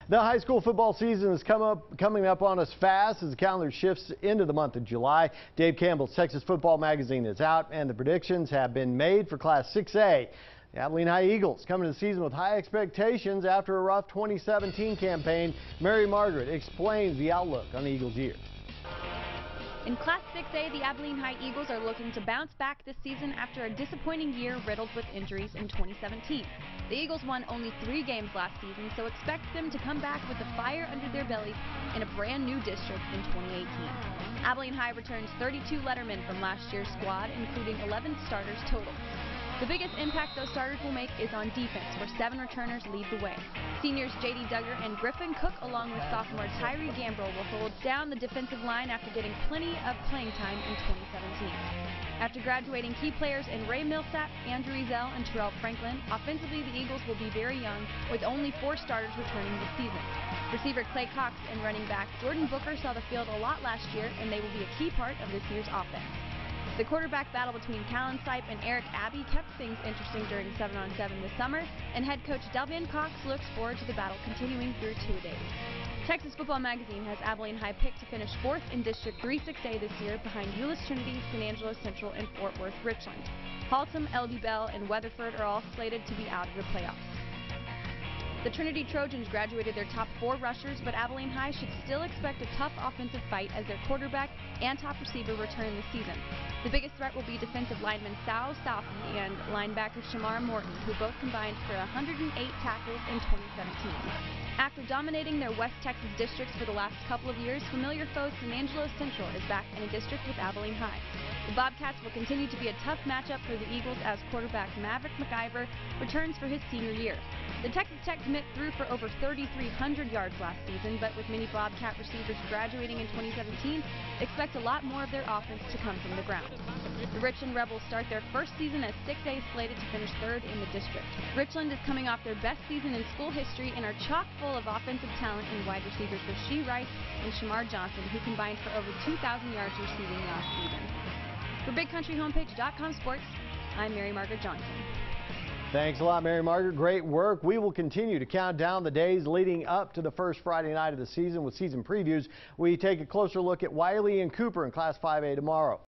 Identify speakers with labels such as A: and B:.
A: The high school football season is coming up on us fast as the calendar shifts into the month of July. Dave Campbell's Texas Football Magazine is out, and the predictions have been made for Class 6A. The Abilene High Eagles coming to the season with high expectations after a rough 2017 campaign. Mary Margaret explains the outlook on the Eagles' year.
B: In Class 6A, the Abilene High Eagles are looking to bounce back this season after a disappointing year riddled with injuries in 2017. The Eagles won only 3 games last season, so expect them to come back with a fire under their bellies in a brand new district in 2018. Abilene High returns 32 lettermen from last year's squad, including 11 starters total. The biggest impact those starters will make is on defense, where 7 returners lead the way. Seniors J.D. Duggar and Griffin Cook, along with sophomore Tyree Gambrell, will hold down the defensive line after getting plenty of playing time in 2017. After graduating key players in Ray Millsap, Andrew Ezel, and Terrell Franklin, offensively the Eagles will be very young, with only 4 starters returning this season. Receiver Clay Cox and running back Jordan Booker saw the field a lot last year, and they will be a key part of this year's offense. The quarterback battle between Callan Sipe and Eric Abbey kept things interesting during 7-on-7 this summer, and head coach Delvin Cox looks forward to the battle continuing through 2 days. Texas Football Magazine has Abilene High picked to finish 4th in District 3 6A this year, behind Euless Trinity, San Angelo Central, and Fort Worth Richland. Haltom, LD Bell, and Weatherford are all slated to be out of the playoffs. The Trinity Trojans graduated their top 4 rushers, but Abilene High should still expect a tough offensive fight as their quarterback and top receiver return this season. The biggest threat will be defensive lineman Sal Southey and linebacker Shamar Morton, who both combined for 108 tackles in 2017. After dominating their West Texas districts for the last couple of years, familiar foe San Angelo Central is back in a district with Abilene High. The Bobcats will continue to be a tough matchup for the Eagles as quarterback Maverick McIver returns for his senior year. The Texas Tech commit threw for over 3,300 yards last season, but with many Bobcat receivers graduating in 2017, expect a lot more of their offense to come from the ground. The Richland Rebels start their first season as 6A, slated to finish 3rd in the district. Richland is coming off their best season in school history and are chock full of offensive talent in wide receivers Rasheed Rice and Shamar Johnson, who combined for over 2,000 yards receiving last season. For BigCountryHomepage.com Sports, I'm Mary Margaret Johnson.
A: Thanks a lot, Mary Margaret. Great work. We will continue to count down the days leading up to the first Friday night of the season with season previews. We take a closer look at Wiley and Cooper in Class 5A tomorrow.